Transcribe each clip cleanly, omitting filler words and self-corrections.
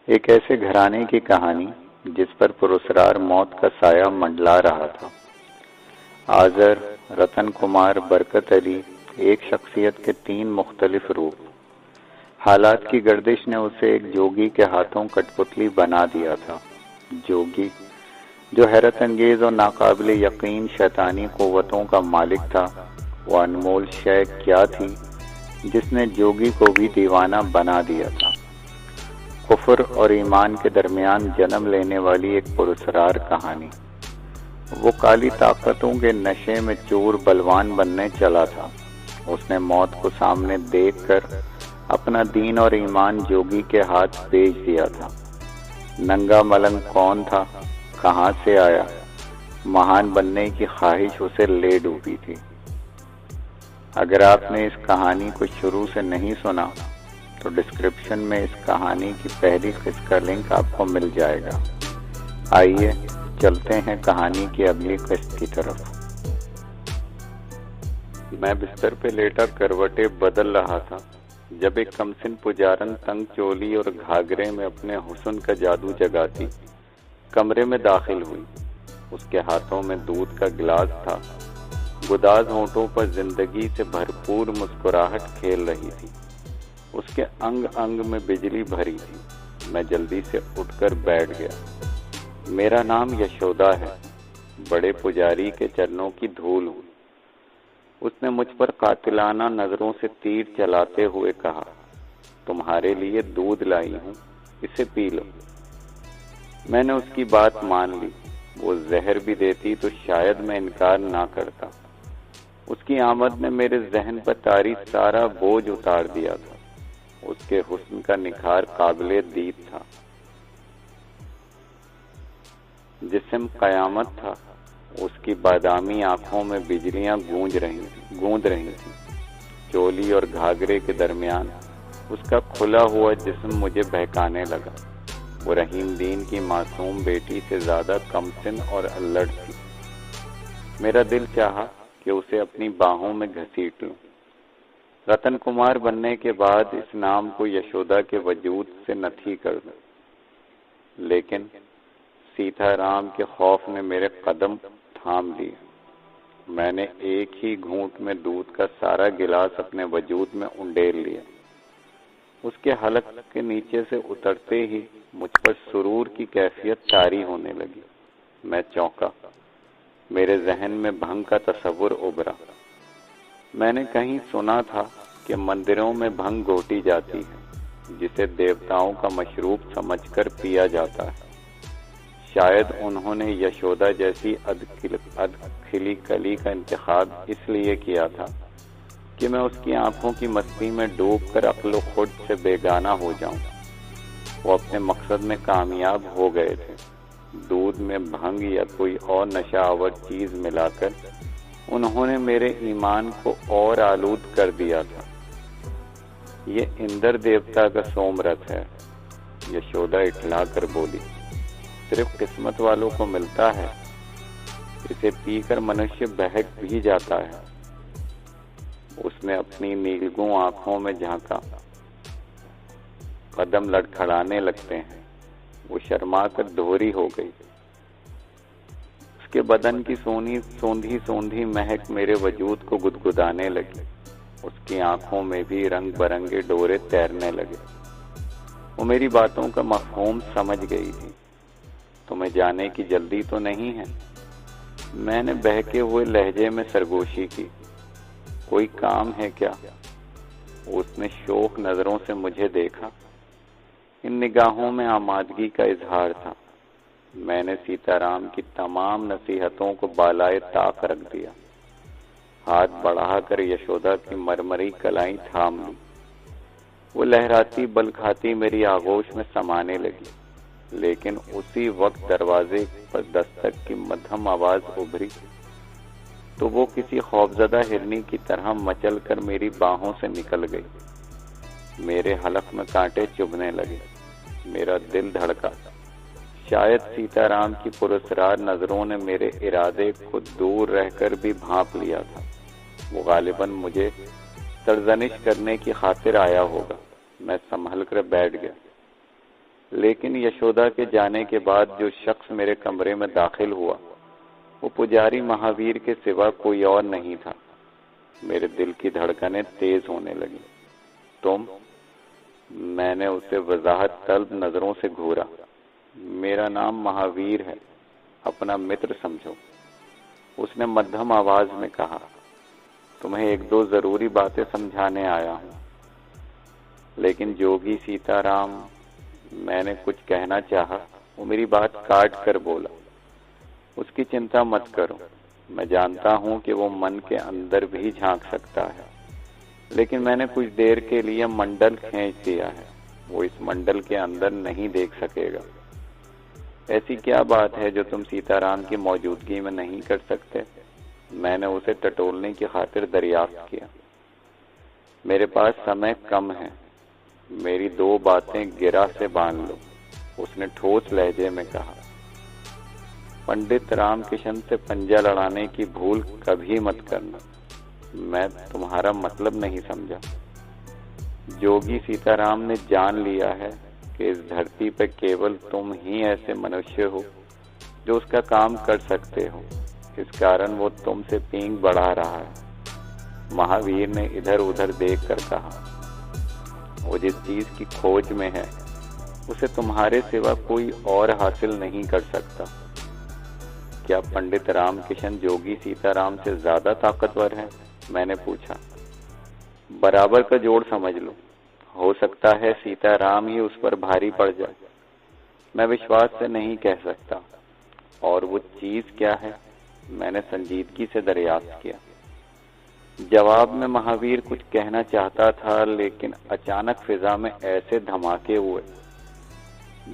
एक ऐसे घराने की कहानी जिस पर पुरस्कार मौत का साया मंडला रहा था। आजर, रतन कुमार, बरकत अली, एक शख्सियत के तीन मुख्तलिफ रूप। हालात की गर्दिश ने उसे एक जोगी के हाथों कठपुतली बना दिया था। जोगी जो हैरत अंगेज और नाकाबिल यकीन शैतानी कुव्वतों का मालिक था। वो अनमोल शय क्या थी जिसने जोगी को भी दीवाना बना दिया था। कुफ्र और ईमान के दरमियान जन्म लेने वाली एक पुरस्कार कहानी। वो काली ताकतों के नशे में चूर बलवान बनने चला था। उसने मौत को सामने देखकर अपना दीन और ईमान जोगी के हाथ बेच दिया था। नंगा मलंग कौन था, कहां से आया, महान बनने की ख्वाहिश उसे ले डूबी थी। अगर आपने इस कहानी को शुरू से नहीं सुना तो डिस्क्रिप्शन में इस कहानी की पहली किस्त का लिंक आपको मिल जाएगा। आइए चलते हैं कहानी की अगली किस्त की तरफ। मैं बिस्तर पे लेटा करवटें बदल रहा था जब एक कमसिन पुजारन तंग चोली और घाघरे में अपने हुस्न का जादू जगाती कमरे में दाखिल हुई। उसके हाथों में दूध का गिलास था। गुदाज होंठों पर जिंदगी से भरपूर मुस्कुराहट खेल रही थी। उसके अंग अंग में बिजली भरी थी। मैं जल्दी से उठकर बैठ गया। मेरा नाम यशोदा है। बड़े पुजारी के चरणों की धूल हुई। उसने मुझ पर कातिलाना नजरों से तीर चलाते हुए कहा, तुम्हारे लिए दूध लाई हूं, इसे पी लो। मैंने उसकी बात मान ली। वो जहर भी देती तो शायद मैं इनकार ना करता। उसकी आमद ने मेरे जहन पर तारी सारा बोझ उतार दिया था। उसके हुस्न का निखार काबिले दीद था। जिस्म कयामत था। उसकी बादामी आंखों में बिजलियां गूंज रही थी। चोली और घाघरे के दरमियान उसका खुला हुआ जिस्म मुझे बहकाने लगा। वो रहीम दीन की मासूम बेटी से ज्यादा कमसिन और अल्लड़ थी। मेरा दिल चाहा कि उसे अपनी बाहों में घसीट लूं। रतन कुमार बनने के बाद इस नाम को यशोदा के वजूद से नथी कर दूं। लेकिन सीताराम के खौफ ने मेरे कदम थाम लिए। मैंने एक ही घूंट में दूध का सारा गिलास अपने वजूद में उंडेल लिया। उसके हलक के नीचे से उतरते ही मुझ पर सुरूर की कैफियत तारी होने लगी। मैं चौंका। मेरे जहन में भंग का तस्वुर उभरा। मैंने कहीं सुना था कि मंदिरों में भंग घोटी जाती है जिसे देवताओं का मशरूब समझकर पिया जाता है। शायद उन्होंने यशोदा जैसी अधखिली कली का इंतखाब इसलिए किया था कि मैं उसकी आंखों की मस्ती में डूबकर अक्ल खुद से बेगाना हो जाऊं। वो अपने मकसद में कामयाब हो गए थे। दूध में भंग या कोई और नशावर चीज मिलाकर उन्होंने मेरे ईमान को और आलूद कर दिया था। ये इंद्र देवता का सोमरथ है, यशोदा इठला कर बोली। सिर्फ किस्मत वालों को मिलता है। इसे पीकर मनुष्य बहक भी जाता है। उसने अपनी नीलगू आंखों में झांका। कदम लड़खड़ाने लगते हैं। वो शर्मा कर दोहरी हो गई। उसके बदन की सोंधी सोंधी महक मेरे वजूद को गुदगुदाने लगी। उसकी आंखों में भी रंग बरंगे डोरे तैरने लगे। वो मेरी बातों का मफहूम समझ गई थी। तुम्हें जाने की जल्दी तो नहीं है? मैंने बहके हुए लहजे में सरगोशी की। कोई काम है क्या? उसने शौक नजरों से मुझे देखा। इन निगाहों में आमादगी का इजहार था। मैंने सीताराम की तमाम नसीहतों को बालाए ताक रख दिया। हाथ बढ़ाकर यशोदा की मरमरी कलाई थाम ली। वो लहराती बल खाती मेरी आगोश में समाने लगी। लेकिन उसी वक्त दरवाजे पर दस्तक की मध्यम आवाज उभरी तो वो किसी खौफजदा हिरनी की तरह मचल कर मेरी बाहों से निकल गई। मेरे हलक में कांटे चुभने लगे। मेरा दिल धड़का। शायद सीताराम की पुरस्कार नजरों ने मेरे इरादे को दूर रहकर भी भांप लिया था। वो गालिबन मुझे सरजनिश करने की खातिर आया होगा। मैं संभल कर बैठ गया। लेकिन यशोदा के जाने के बाद जो शख्स मेरे कमरे में दाखिल हुआ वो पुजारी महावीर के सिवा कोई और नहीं था। मेरे दिल की धड़कनें तेज होने लगी। तुम? मैंने उसे वजाहत तलब नजरों से घूरा। मेरा नाम महावीर है, अपना मित्र समझो, उसने मध्यम आवाज में कहा। तुम्हें एक दो जरूरी बातें समझाने आया हूं। लेकिन जोगी सीताराम, मैंने कुछ कहना चाहा, वो मेरी बात काट कर बोला। उसकी चिंता मत करो, मैं जानता हूं कि वो मन के अंदर भी झांक सकता है, लेकिन मैंने कुछ देर के लिए मंडल खींच दिया है, वो इस मंडल के अंदर नहीं देख सकेगा। ऐसी क्या बात है जो तुम सीताराम की मौजूदगी में नहीं कर सकते? मैंने उसे टटोलने की खातिर दरियाफ्त किया। मेरे पास समय कम है, मेरी दो बातें गिरा से बांध लो, उसने ठोस लहजे में कहा। पंडित रामकिशन से पंजा लड़ाने की भूल कभी मत करना, मैं तुम्हारा मतलब नहीं समझा। जोगी सीताराम ने जान लिया है कि इस धरती पर केवल तुम ही ऐसे मनुष्य हो जो उसका काम कर सकते हो, इस कारण वो तुमसे पींग बढ़ा रहा है। महावीर ने इधर उधर देख कर कहा, वो जिस चीज की खोज में है उसे तुम्हारे सिवा कोई और हासिल नहीं कर सकता। क्या पंडित रामकिशन जोगी सीताराम से ज्यादा ताकतवर है? मैंने पूछा। बराबर का जोड़ समझ लो, हो सकता है सीताराम ही उस पर भारी पड़ जाए, मैं विश्वास से नहीं कह सकता। और वो चीज क्या है? मैंने संजीदगी से दरियाफ्त किया। जवाब में महावीर कुछ कहना चाहता था, लेकिन अचानक फिजा में ऐसे धमाके हुए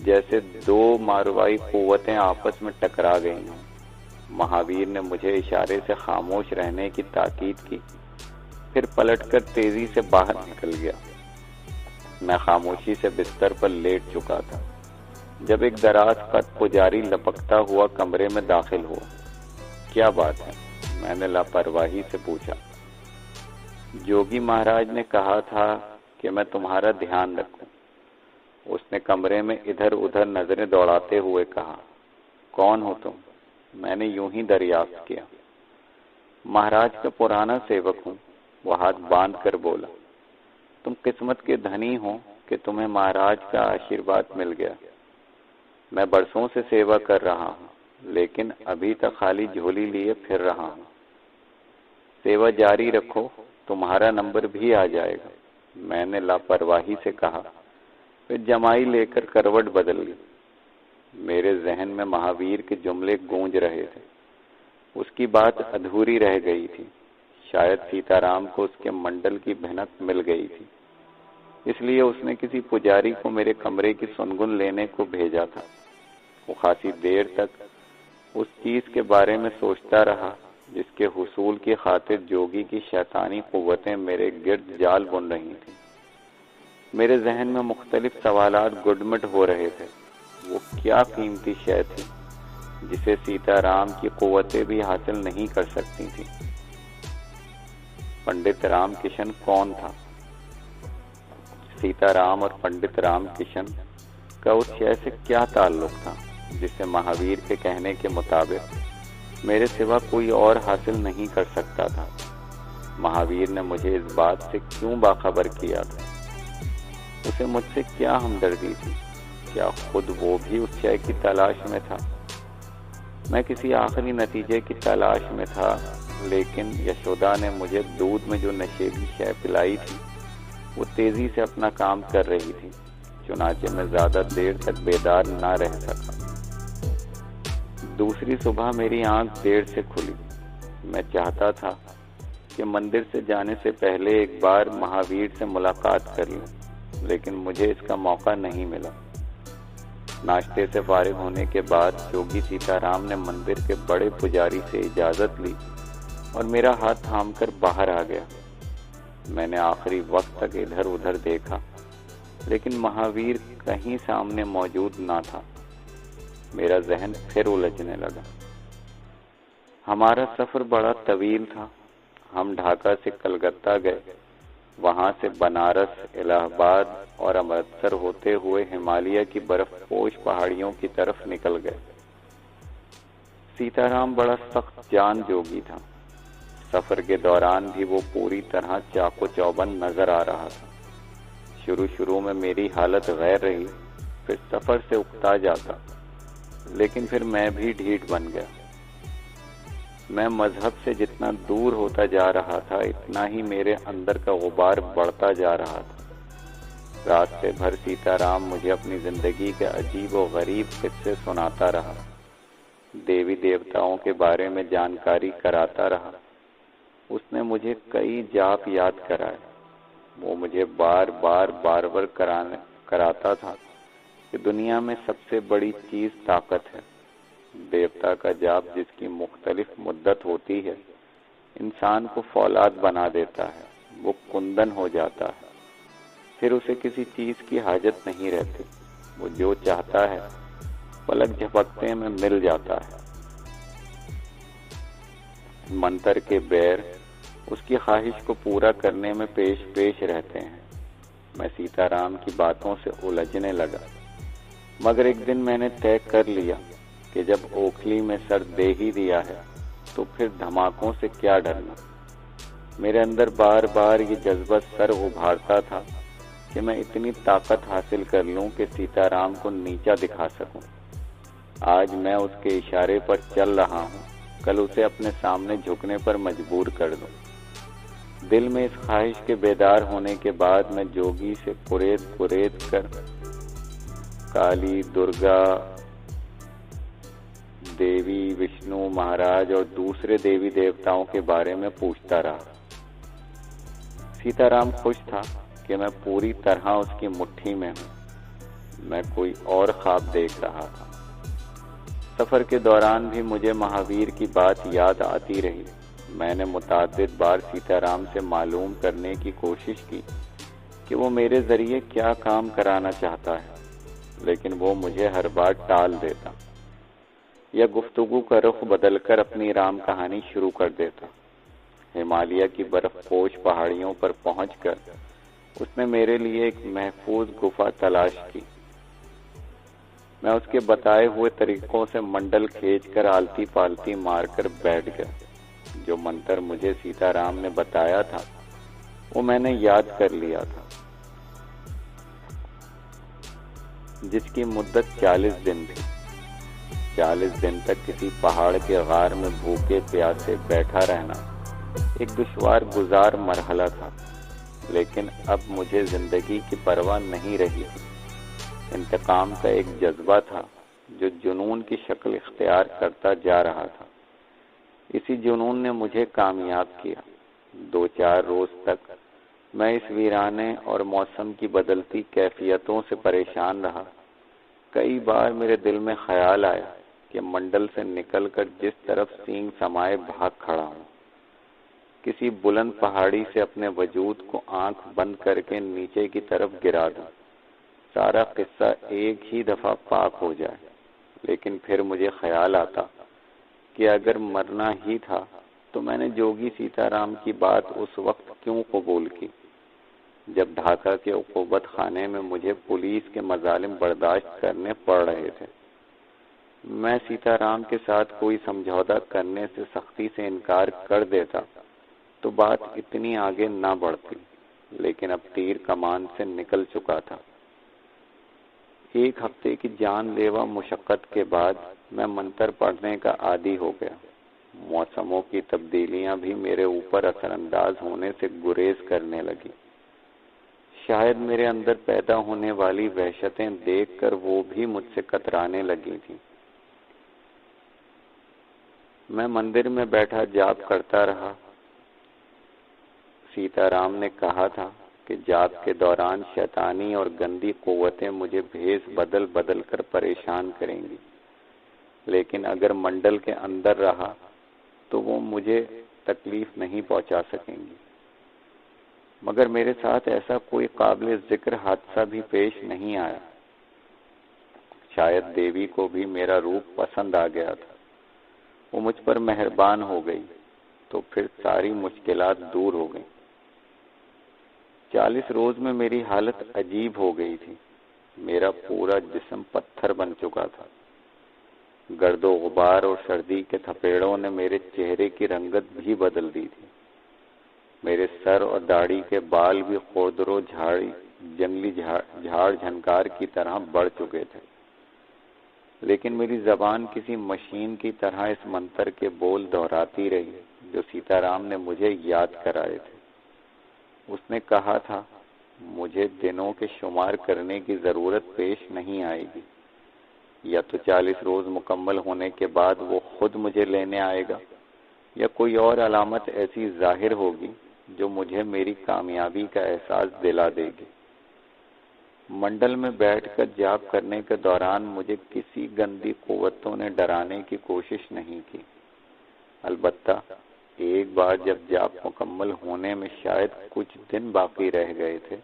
जैसे दो मारवाई कुव्वतें आपस में टकरा गई हों। महावीर ने मुझे इशारे से खामोश रहने की ताकीद की, फिर पलटकर तेजी से बाहर निकल गया। मैं खामोशी से बिस्तर पर लेट चुका था जब एक दराज कद पुजारी लपकता हुआ कमरे में दाखिल हुआ। क्या बात है? मैंने लापरवाही से पूछा। जोगी महाराज ने कहा था कि मैं तुम्हारा ध्यान रखूं, उसने कमरे में इधर उधर नजरें दौड़ाते हुए कहा। कौन हो तुम? मैंने यूं ही दरियाफ्त किया। महाराज का पुराना सेवक हूं, वो हाथ बांध कर बोला। तुम किस्मत के धनी हो कि तुम्हें महाराज का आशीर्वाद मिल गया। मैं बरसों से सेवा कर रहा हूं, लेकिन अभी तक खाली झोली लिए फिर रहा हूं। सेवा जारी रखो, तुम्हारा नंबर भी आ जाएगा, मैंने लापरवाही से कहा। फिर जमाई लेकर करवट बदल ली। मेरे जहन में महावीर के जुमले गूंज रहे थे। उसकी बात अधूरी रह गई थी। शायद सीताराम को उसके मंडल की भनक मिल गई थी, इसलिए उसने किसी पुजारी को मेरे कमरे की सुनगुन लेने को भेजा था। वो खासी देर तक उस चीज के बारे में सोचता रहा जिसके हुसूल की खातिर जोगी की शैतानी कुव्वतें मेरे गिर्द जाल बुन रही थी। मेरे जहन में मुख्तलिफ सवालात गुडमिट हो रहे थे। वो क्या कीमती शय थी जिसे सीताराम की कुव्वतें भी हासिल नहीं कर सकती थी? पंडित रामकिशन कौन था? सीताराम और पंडित रामकिशन का उस शय से क्या ताल्लुक था जिसे महावीर के कहने के मुताबिक मेरे सिवा कोई और हासिल नहीं कर सकता था? महावीर ने मुझे इस बात से क्यों बाखबर किया था? उसे मुझसे क्या हमदर्दी थी? क्या खुद वो भी उस शय की तलाश में था? मैं किसी आखिरी नतीजे की तलाश में था, लेकिन यशोदा ने मुझे दूध में जो नशेली शय पिलाई थी वो तेजी से अपना काम कर रही थी। चुनाचे मैं ज्यादा देर तक बेदार ना रह सका। दूसरी सुबह मेरी आंख देर से खुली। मैं चाहता था कि मंदिर से जाने से पहले एक बार महावीर से मुलाकात कर लूं, लेकिन मुझे इसका मौका नहीं मिला। नाश्ते से फारिग होने के बाद जोगी सीताराम ने मंदिर के बड़े पुजारी से इजाजत ली और मेरा हाथ थामकर बाहर आ गया। मैंने आखिरी वक्त तक इधर उधर देखा, लेकिन महावीर कहीं सामने मौजूद ना था। मेरा जहन फिर उलझने लगा। हमारा सफर बड़ा तवील था। हम ढाका से कलकत्ता गए, वहां से बनारस, इलाहाबाद और अमृतसर होते हुए हिमालय की बर्फपोश पहाड़ियों की तरफ निकल गए। सीताराम बड़ा सख्त जान जोगी था। सफर के दौरान भी वो पूरी तरह चाको चौबंद नजर आ रहा था। शुरू शुरू में मेरी हालत गैर रही, फिर सफर से उकता जाता, लेकिन फिर मैं भी ढीठ बन गया। मैं मजहब से जितना दूर होता जा रहा था, इतना ही मेरे अंदर का गुबार बढ़ता जा रहा था। रास्ते भर सीताराम मुझे अपनी जिंदगी के अजीब और गरीब किस्से सुनाता रहा, देवी देवताओं के बारे में जानकारी कराता रहा। उसने मुझे कई जाप याद कराए। वो मुझे बार बार कराता था कि दुनिया में सबसे बड़ी चीज ताकत है। देवता का जाप जिसकी मुख्तलिफ मुद्दत होती है, इंसान को फौलाद बना देता है। वो कुंदन हो जाता है, फिर उसे किसी चीज की हाजत नहीं रहती। वो जो चाहता है पलक झपकते में मिल जाता है। मंत्र के बैर उसकी ख्वाहिश को पूरा करने में पेश पेश रहते हैं। मैं सीताराम की बातों से उलझने लगा, मगर एक दिन मैंने तय कर लिया कि जब ओखली में सर दे ही दिया है तो फिर धमाकों से क्या डरना। मेरे अंदर बार बार ये जज्बा सर उभारता था कि मैं इतनी ताकत हासिल कर लूं कि सीताराम को नीचा दिखा सकूं। आज मैं उसके इशारे पर चल रहा हूं, कल उसे अपने सामने झुकने पर मजबूर कर दूं। दिल में इस ख्वाहिश के बेदार होने के बाद मैं जोगी से कुरेद कर काली, दुर्गा देवी, विष्णु महाराज और दूसरे देवी देवताओं के बारे में पूछता रहा। सीताराम खुश था कि मैं पूरी तरह उसकी मुट्ठी में हूं। मैं कोई और ख्वाब देख रहा था। सफर के दौरान भी मुझे महावीर की बात याद आती रही। मैंने मुताद्दिद बार सीताराम से मालूम करने की कोशिश की कि वो मेरे जरिए क्या काम कराना चाहता है, लेकिन वो मुझे हर बार टाल देता या गुफ्तगू का रुख बदलकर अपनी राम कहानी शुरू कर देता। हिमालय की बर्फपोश पहाड़ियों पर पहुंचकर उसने मेरे लिए एक महफूज गुफा तलाश की। मैं उसके बताए हुए तरीकों से मंडल खींचकर आलती पालती मारकर बैठ गया। जो मंत्र मुझे सीताराम ने बताया था वो मैंने याद कर लिया था, जिसकी मुद्दत 40 दिन थी। 40 दिन तक किसी पहाड़ के गार में भूखे प्यासे बैठा रहना एक दुश्वार गुजार मरहला था, लेकिन अब मुझे जिंदगी की परवाह नहीं रही थी। इंतकाम का एक जज्बा था जो जुनून की शक्ल इख्तियार करता जा रहा था। इसी जुनून ने मुझे कामयाब किया। 2-4 रोज तक मैं इस वीराने और मौसम की बदलती कैफियतों से परेशान रहा। कई बार मेरे दिल में ख्याल आया कि मंडल से निकलकर जिस तरफ सींग समाये भाग खड़ा हूं, किसी बुलंद पहाड़ी से अपने वजूद को आंख बंद करके नीचे की तरफ गिरा दूं, सारा किस्सा एक ही दफा पाक हो जाए। लेकिन फिर मुझे ख्याल आता कि अगर मरना ही था तो मैंने जोगी सीताराम की बात उस वक्त क्यों कबूल की, जब ढाका के उक़ूबत खाने में मुझे पुलिस के मजालिम बर्दाश्त करने पड़ रहे थे। मैं सीताराम के साथ कोई समझौता करने से सख्ती से इनकार कर देता तो बात इतनी आगे ना बढ़ती, लेकिन अब तीर कमान से निकल चुका था। 1 हफ्ते की जानलेवा मुशक्कत के बाद मैं मंत्र पढ़ने का आदी हो गया। मौसमों की तब्दीलियां भी मेरे ऊपर असरअंदाज होने से गुरेज करने लगी। शायद मेरे अंदर पैदा होने वाली वहशतें देखकर वो भी मुझसे कतराने लगी थी। मैं मंदिर में बैठा जाप करता रहा। सीताराम ने कहा था कि जाप के दौरान शैतानी और गंदी कुव्वतें मुझे भेष बदल बदल कर परेशान करेंगी, लेकिन अगर मंडल के अंदर रहा तो वो मुझे तकलीफ नहीं पहुंचा सकेंगी। मगर मेरे साथ ऐसा कोई काबिल जिक्र हादसा भी पेश नहीं आया। शायद देवी को भी मेरा रूप पसंद आ गया था। वो मुझ पर मेहरबान हो गई तो फिर सारी मुश्किलात दूर हो गई। 40 रोज में मेरी हालत अजीब हो गई थी। मेरा पूरा जिस्म पत्थर बन चुका था। गर्दो गुबार और सर्दी के थपेड़ों ने मेरे चेहरे की रंगत भी बदल दी थी। मेरे सर और दाढ़ी के बाल भी खोदरो जंगली झाड़ झनकार की तरह बढ़ चुके थे। लेकिन मेरी जबान किसी मशीन की तरह इस मंत्र के बोल दोहराती रही जो सीताराम ने मुझे याद कराए थे। उसने कहा था, मुझे दिनों के शुमार करने की जरूरत पेश नहीं आएगी। या तो 40 रोज मुकम्मल होने के बाद वो खुद मुझे लेने आएगा, या कोई और अलामत ऐसी जाहिर होगी जो मुझे मेरी कामयाबी का एहसास दिला देगी। मंडल में बैठकर जाप करने के दौरान मुझे किसी गंदी कुव्वतों ने डराने की कोशिश नहीं की। अलबत्ता एक बार जब जाप मुकम्मल होने में शायद कुछ दिन बाकी रह गए थे,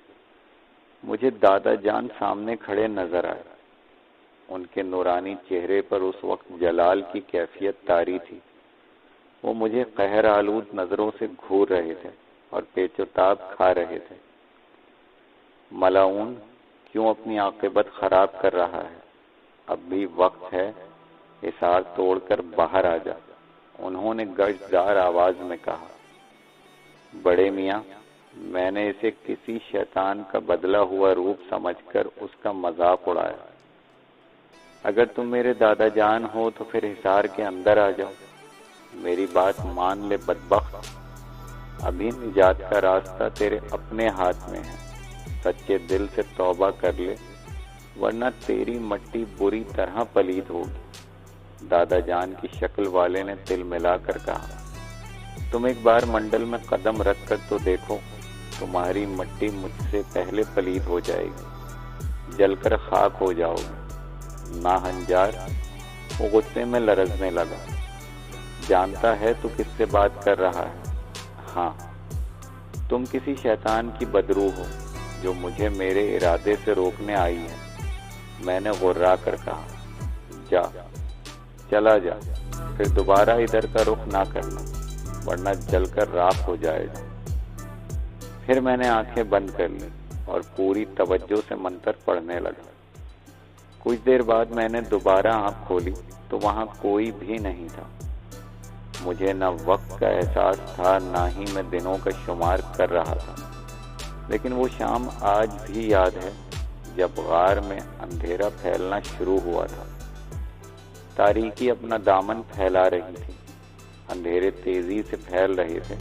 मुझे दादा जान सामने खड़े नजर आए। उनके नूरानी चेहरे पर उस वक्त जलाल की कैफियत तारी थी। वो मुझे कहर आलूद नजरों से घूर रहे थे और पेचोताब खा रहे थे। मलाउन, क्यों अपनी आक़िबत खराब कर रहा है? अब भी वक्त है, हिसार तोड़कर बाहर आ जा, उन्होंने गर्जदार आवाज में कहा। बड़े मियाँ, मैंने इसे किसी शैतान का बदला हुआ रूप समझकर उसका मजाक उड़ाया। अगर तुम मेरे दादा जान हो तो फिर हिसार के अंदर आ जाओ। मेरी बात मान ले बदबख्त, अभी निजात का रास्ता तेरे अपने हाथ में है। सच्चे दिल से तौबा कर ले, वरना तेरी मट्टी बुरी तरह पलीद होगी। दादा जान की शक्ल वाले ने तिल मिलाकर कहा, तुम एक बार मंडल में कदम रख कर तो देखो, तुम्हारी मट्टी मुझसे पहले पलीद हो जाएगी, जलकर खाक हो जाओगे। नाहंजार वो गुस्से में लरजने लगा। जानता है तू किससे बात कर रहा है? हाँ, तुम किसी शैतान की बदरू हो जो मुझे मेरे इरादे से रोकने आई है। मैंने गुर्रा कर कहा, जा, चला जा, फिर दोबारा इधर का रुख ना करना, वरना जलकर राख हो जाएगा। फिर मैंने आंखें बंद कर ली और पूरी तवज्जो से मंत्र पढ़ने लगा। कुछ देर बाद मैंने दोबारा आंख खोली तो वहां कोई भी नहीं था। मुझे न वक्त का एहसास था, ना ही मैं दिनों का शुमार कर रहा था। लेकिन वो शाम आज भी याद है जब गार में अंधेरा फैलना शुरू हुआ था। तारीकी अपना दामन फैला रही थी, अंधेरे तेजी से फैल रहे थे।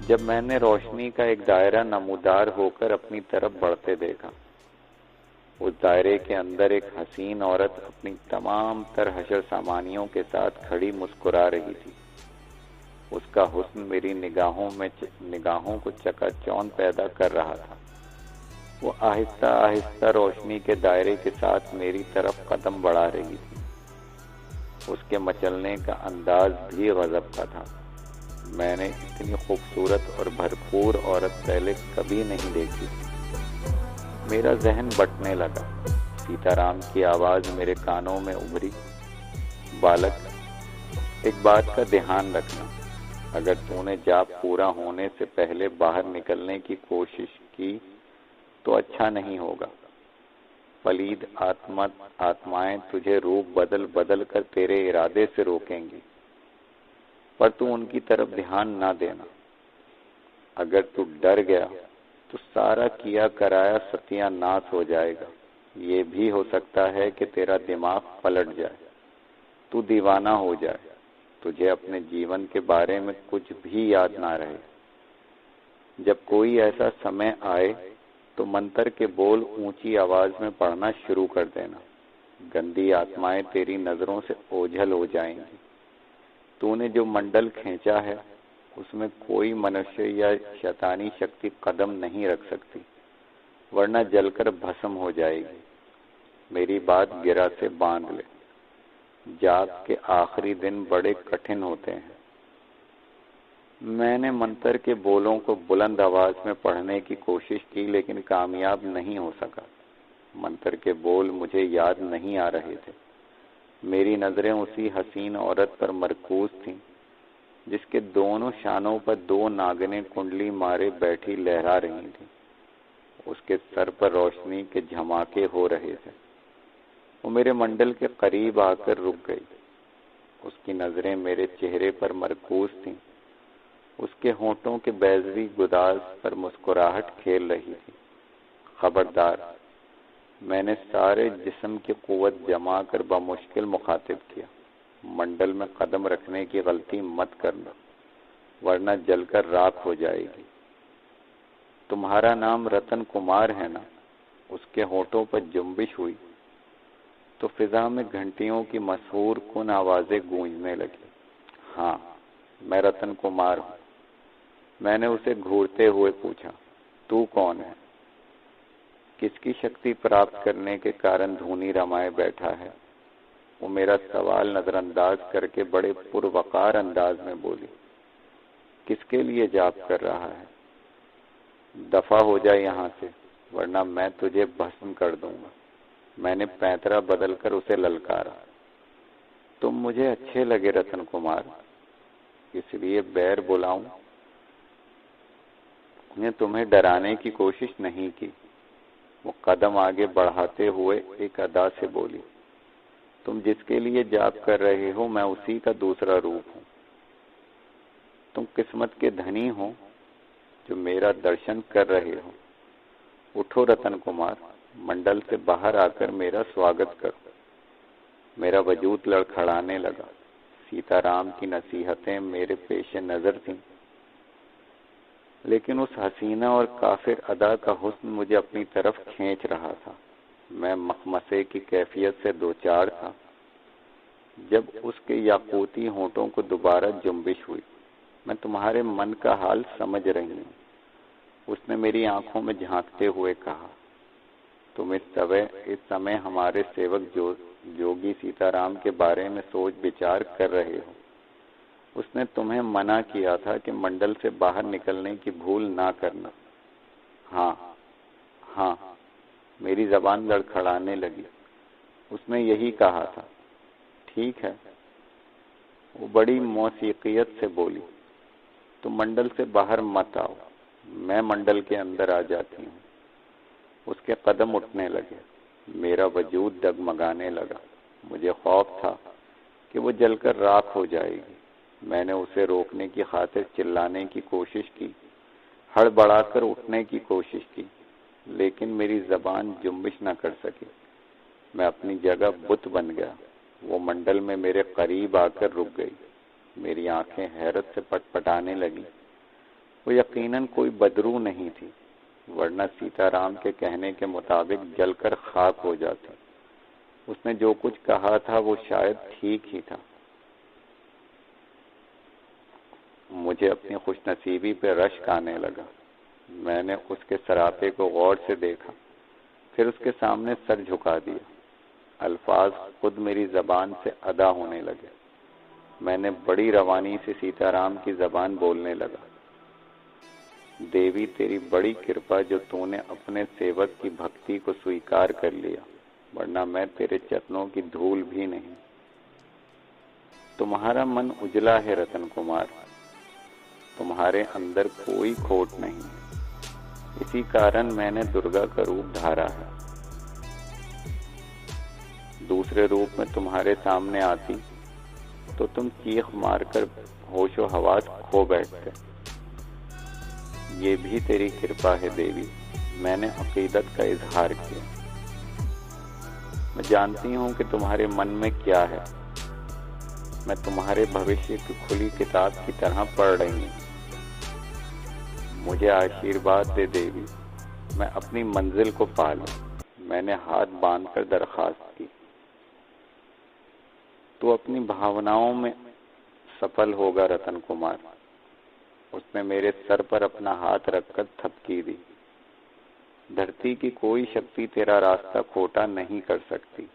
जब मैंने रोशनी का एक दायरा नमूदार होकर अपनी तरफ बढ़ते देखा, उस दायरे के अंदर एक हसीन औरत अपनी तमाम तर हशर सामानियों के साथ खड़ी मुस्कुरा रही थी। उसका हुस्न मेरी निगाहों को चकाचौंध पैदा कर रहा था। वो आहिस्ता आहिस्ता रोशनी के दायरे के साथ मेरी तरफ कदम बढ़ा रही थी। उसके मचलने का अंदाज भी गजब का था। मैंने इतनी खूबसूरत और भरपूर औरत पहले कभी नहीं देखी थी। मेरा जहन बटने लगा। सीताराम की आवाज मेरे कानों में उभरी, बालक, एक बात का ध्यान रखना, अगर तूने जाप पूरा होने से पहले बाहर निकलने की कोशिश की तो अच्छा नहीं होगा। पलीद आत्माएं तुझे रूप बदल बदल कर तेरे इरादे से रोकेंगी, पर तू उनकी तरफ ध्यान ना देना। अगर तू डर गया तो सारा किया कराया सत्यानाश हो जाएगा। ये भी हो सकता है कि तेरा दिमाग पलट जाए, तू दीवाना हो जाए, तुझे अपने जीवन के बारे में कुछ भी याद ना रहे। जब कोई ऐसा समय आए तो मंत्र के बोल ऊंची आवाज में पढ़ना शुरू कर देना। गंदी आत्माएं तेरी नजरों से ओझल हो जाएंगी। तूने जो मंडल खींचा है उसमें कोई मनुष्य या शैतानी शक्ति कदम नहीं रख सकती, वरना जलकर भस्म हो जाएगी। मेरी बात गिरा से बांध ले। जाप के आखिरी दिन बड़े कठिन होते हैं। मैंने मंत्र के बोलों को बुलंद आवाज में पढ़ने की कोशिश की, लेकिन कामयाब नहीं हो सका। मंत्र के बोल मुझे याद नहीं आ रहे थे। मेरी नजरें उसी हसीन औरत पर मरकूज थीं जिसके दोनों शानों पर 2 नागिनें कुंडली मारे बैठी लहरा रही थी। उसके सर पर रोशनी के झमाके हो रहे थे। वो मेरे मंडल के करीब आकर रुक गई। उसकी नजरें मेरे चेहरे पर मरकूज थीं। उसके होंठों के बैजवी गुदाज पर मुस्कुराहट खेल रही थी। खबरदार, मैंने सारे जिस्म की कुव्वत जमा कर बमुश्किल मुखातिब किया, मंडल में कदम रखने की गलती मत करना, वरना जलकर राख हो जाएगी। तुम्हारा नाम रतन कुमार है ना? उसके होठों पर जुम्बिश हुई तो फिजा में घंटियों की मशहूर कुन आवाजें गूंजने लगी। हाँ, मैं रतन कुमार हूँ। मैंने उसे घूरते हुए पूछा, तू कौन है? किसकी शक्ति प्राप्त करने के कारण धूनी रमाए बैठा है? वो मेरा सवाल नजरअंदाज करके बड़े पुरवकार अंदाज में बोली, किसके लिए जाप कर रहा है? दफा हो जाए यहाँ से, वरना मैं तुझे भस्म कर दूंगा। मैंने पैंतरा बदलकर उसे ललकारा। तुम मुझे अच्छे लगे रतन कुमार, इसलिए बैर बुलाऊं? ने तुम्हें डराने की कोशिश नहीं की। वो कदम आगे बढ़ाते हुए एक अदा से बोली, तुम जिसके लिए जाप कर रहे हो मैं उसी का दूसरा रूप हूँ। तुम किस्मत के धनी हो जो मेरा दर्शन कर रहे हो। उठो रतन कुमार, मंडल से बाहर आकर मेरा स्वागत करो। मेरा वजूद लड़खड़ाने लगा। सीताराम की नसीहतें मेरे पेश नजर थीं, लेकिन उस हसीना और काफिर अदा का हुस्न मुझे अपनी तरफ खींच रहा था। मैं मखमसे की कैफियत से दो चार था जब उसके याकूती होंठों को दोबारा जुम्बिश हुई। मैं तुम्हारे मन का हाल समझ रही हूँ, उसने मेरी आंखों में झांकते हुए कहा। तुम इस समय हमारे सेवक जोगी सीताराम के बारे में सोच विचार कर रहे हो। उसने तुम्हें मना किया था कि मंडल से बाहर निकलने की भूल ना करना। हाँ हाँ, मेरी जबान लड़खड़ाने लगी। उसने यही कहा था। ठीक है, वो बड़ी मौसीकियत से बोली, तुम मंडल से बाहर मत आओ, मैं मंडल के अंदर आ जाती हूँ। उसके कदम उठने लगे। मेरा वजूद डगमगाने लगा। मुझे खौफ था कि वो जलकर राख हो जाएगी। मैंने उसे रोकने की खातिर चिल्लाने की कोशिश की, हड़बड़ाकर उठने की कोशिश की, लेकिन मेरी जबान जुम्बिश न कर सकी। मैं अपनी जगह बुत बन गया। वो मंडल में मेरे करीब आकर रुक गई। मेरी आंखें हैरत से पटपटाने लगी। वो यकीनन कोई बदरू नहीं थी, वरना सीताराम के कहने के मुताबिक जलकर खाक हो जाती। उसने जो कुछ कहा था वो शायद ठीक ही था। मुझे अपनी खुशनसीबी पे रश्क आने लगा। मैंने उसके सरापे को गौर से देखा, फिर उसके सामने सर झुका दिया। अल्फाज खुद मेरी जबान से अदा होने लगे। मैंने बड़ी रवानी से सीताराम की जबान बोलने लगा। देवी, तेरी बड़ी कृपा जो तूने अपने सेवक की भक्ति को स्वीकार कर लिया, वरना मैं तेरे चरणों की धूल भी नहीं। तुम्हारा मन उजला है रतन कुमार, तुम्हारे अंदर कोई खोट नहीं है। इसी कारण मैंने दुर्गा का रूप धारा है। दूसरे रूप में तुम्हारे सामने आती तो तुम चीख मारकर होशो हवास खो बैठते। ये भी तेरी कृपा है देवी। मैंने अकीदत का इजहार किया। मैं जानती हूँ कि तुम्हारे मन में क्या है। मैं तुम्हारे भविष्य की खुली किताब की तरह पढ़ रही हूँ। मुझे आशीर्वाद दे देवी, मैं अपनी मंजिल को पा लूं। मैंने हाथ बांधकर दरखास्त की। तू अपनी भावनाओं में सफल होगा रतन कुमार। उसने मेरे सर पर अपना हाथ रखकर थपकी दी। धरती की कोई शक्ति तेरा रास्ता खोटा नहीं कर सकती,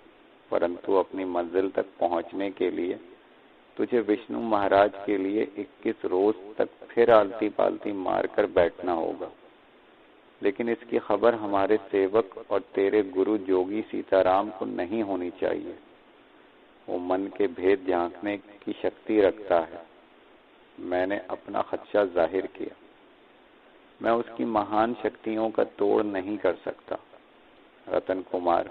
परंतु अपनी मंजिल तक पहुंचने के लिए तुझे विष्णु महाराज के लिए 21 रोज तक फिर आलती पालती मारकर बैठना होगा। लेकिन इसकी खबर हमारे सेवक और तेरे गुरु जोगी सीताराम को नहीं होनी चाहिए। वो मन के भेद झांकने की शक्ति रखता है। मैंने अपना खदशा जाहिर किया। मैं उसकी महान शक्तियों का तोड़ नहीं कर सकता। रतन कुमार,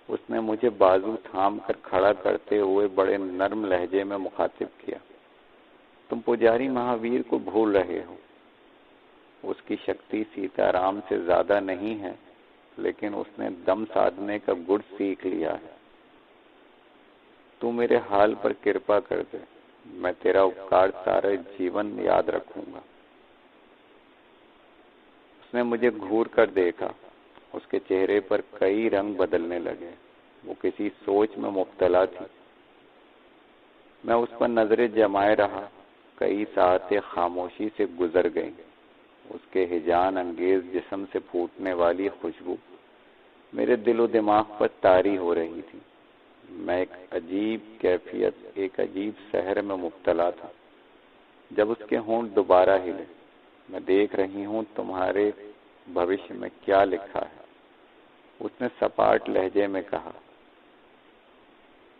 उसने मुझे बाजू थाम कर खड़ा करते हुए बड़े नर्म लहजे में मुखातिब किया। तुम पुजारी महावीर को भूल रहे हो। उसकी शक्ति सीताराम से ज्यादा नहीं है, लेकिन उसने दम साधने का गुण सीख लिया है। तू मेरे हाल पर कृपा कर दे, मैं तेरा उपकार सारे जीवन याद रखूंगा। उसने मुझे घूर कर देखा। उसके चेहरे पर कई रंग बदलने लगे। वो किसी सोच में मुब्तला थी। मैं उस पर नजरें जमाए रहा। कई साहतें खामोशी से गुजर गईं। उसके हिजान अंगेज जिस्म से फूटने वाली खुशबू मेरे दिलो दिमाग पर तारी हो रही थी। मैं एक अजीब कैफियत, एक अजीब सहर में मुब्तला था। जब उसके होंठ दोबारा हिले, मैं देख रही हूँ तुम्हारे भविष्य में क्या लिखा है। उसने सपाट लहजे में कहा,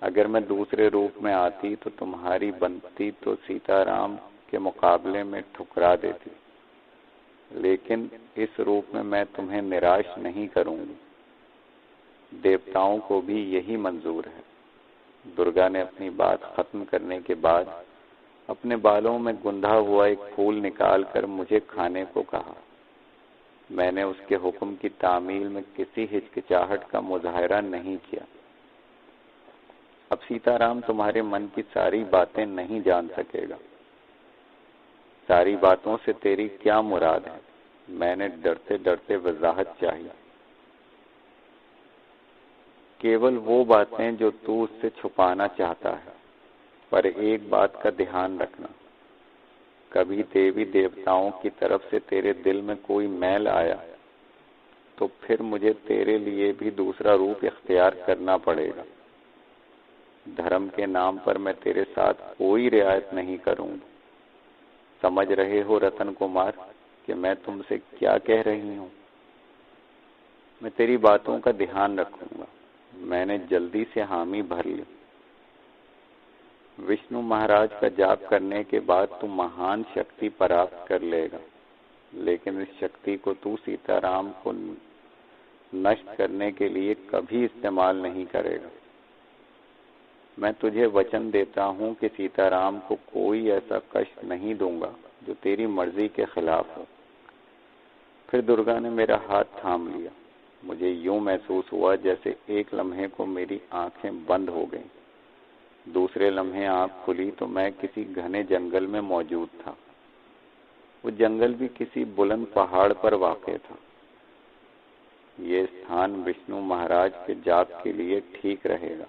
अगर मैं दूसरे रूप में आती तो तुम्हारी बनती तो सीताराम के मुकाबले में ठुकरा देती, लेकिन इस रूप में मैं तुम्हें निराश नहीं करूंगी। देवताओं को भी यही मंजूर है। दुर्गा ने अपनी बात खत्म करने के बाद अपने बालों में गुंधा हुआ एक फूल निकालकर मुझे खाने को कहा। मैंने उसके हुक्म की तामील में किसी हिचकिचाहट का मुजाहरा नहीं किया। अब सीताराम तुम्हारे मन की सारी बातें नहीं जान सकेगा। सारी बातों से तेरी क्या मुराद है? मैंने डरते डरते वजाहत चाहिए। केवल वो बातें जो तू उससे छुपाना चाहता है, पर एक बात का ध्यान रखना, कभी देवी देवताओं की तरफ से तेरे दिल में कोई मैल आया तो फिर मुझे तेरे लिए भी दूसरा रूप इख्तियार करना पड़ेगा। धर्म के नाम पर मैं तेरे साथ कोई रियायत नहीं करूंगा। समझ रहे हो रतन कुमार कि मैं तुमसे क्या कह रही हूँ? मैं तेरी बातों का ध्यान रखूंगा। मैंने जल्दी से हामी भर ली। विष्णु महाराज का जाप करने के बाद तू महान शक्ति प्राप्त कर लेगा, लेकिन इस शक्ति को तू सीताराम को नष्ट करने के लिए कभी इस्तेमाल नहीं करेगा। मैं तुझे वचन देता हूँ कि सीताराम को कोई ऐसा कष्ट नहीं दूंगा जो तेरी मर्जी के खिलाफ हो। फिर दुर्गा ने मेरा हाथ थाम लिया। मुझे यूं महसूस हुआ जैसे एक लम्हे को मेरी आंखें बंद हो गईं। दूसरे लम्हे आंख खुली तो मैं किसी घने जंगल में मौजूद था। वो जंगल भी किसी बुलंद पहाड़ पर वाक़ था। ये स्थान विष्णु महाराज के जाप के लिए ठीक रहेगा।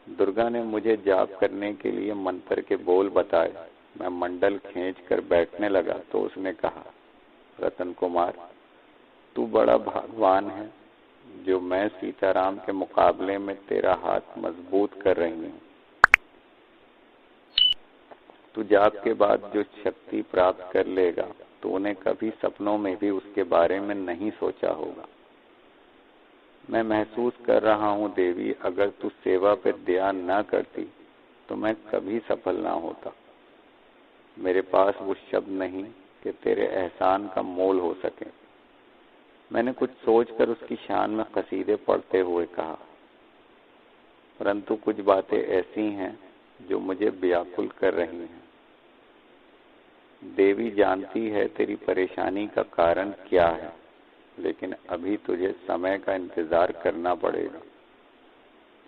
दुर्गा ने मुझे जाप करने के लिए मंत्र के बोल बताए। मैं मंडल खींचकर बैठने लगा तो उसने कहा, रतन कुमार, तू बड़ा भगवान है जो मैं सीताराम के मुकाबले में तेरा हाथ मजबूत कर रही हूँ। तू जाप के बाद जो शक्ति प्राप्त कर लेगा तो उन्हें कभी सपनों में भी उसके बारे में नहीं सोचा होगा। मैं महसूस कर रहा हूँ देवी, अगर तू सेवा पर ध्यान न करती तो मैं कभी सफल ना होता। मेरे पास वो शब्द नहीं कि तेरे एहसान का मोल हो सके। मैंने कुछ सोचकर उसकी शान में कसीदे पढ़ते हुए कहा, परंतु कुछ बातें ऐसी हैं जो मुझे व्याकुल कर रही हैं। देवी जानती है तेरी परेशानी का कारण क्या है, लेकिन अभी तुझे समय का इंतजार करना पड़ेगा।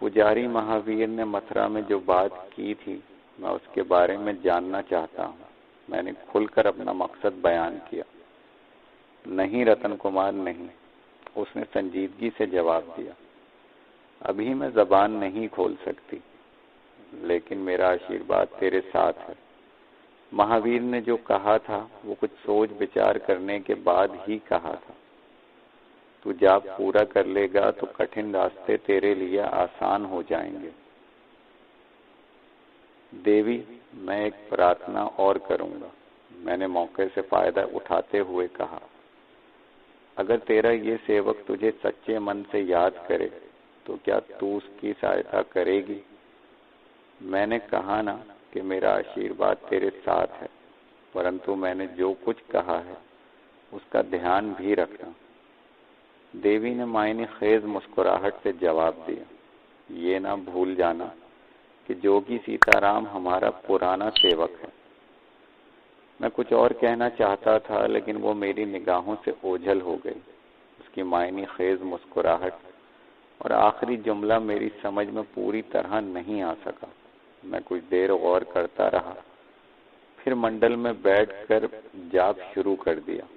पुजारी महावीर ने मथुरा में जो बात की थी, मैं उसके बारे में जानना चाहता हूँ। मैंने खुलकर अपना मकसद बयान किया। नहीं रतन कुमार, नहीं, उसने संजीदगी से जवाब दिया। अभी मैं जबान नहीं खोल सकती, लेकिन मेरा आशीर्वाद तेरे साथ है। महावीर ने जो कहा था वो कुछ सोच विचार करने के बाद ही कहा था। तू जाप पूरा कर लेगा तो कठिन रास्ते तेरे लिए आसान हो जाएंगे। देवी, मैं एक प्रार्थना और करूंगा, मैंने मौके से फायदा उठाते हुए कहा। अगर तेरा ये सेवक तुझे सच्चे मन से याद करे तो क्या तू उसकी सहायता करेगी? मैंने कहा ना कि मेरा आशीर्वाद तेरे साथ है, परंतु मैंने जो कुछ कहा है उसका ध्यान भी रखना। देवी ने मायने खेज मुस्कुराहट से जवाब दिया, ये ना भूल जाना कि जोगी सीताराम हमारा पुराना सेवक है। मैं कुछ और कहना चाहता था, लेकिन वो मेरी निगाहों से ओझल हो गई। उसकी मायने खेज मुस्कुराहट और आखिरी जुमला मेरी समझ में पूरी तरह नहीं आ सका। मैं कुछ देर गौर करता रहा, फिर मंडल में बैठकर जाप शुरू कर दिया।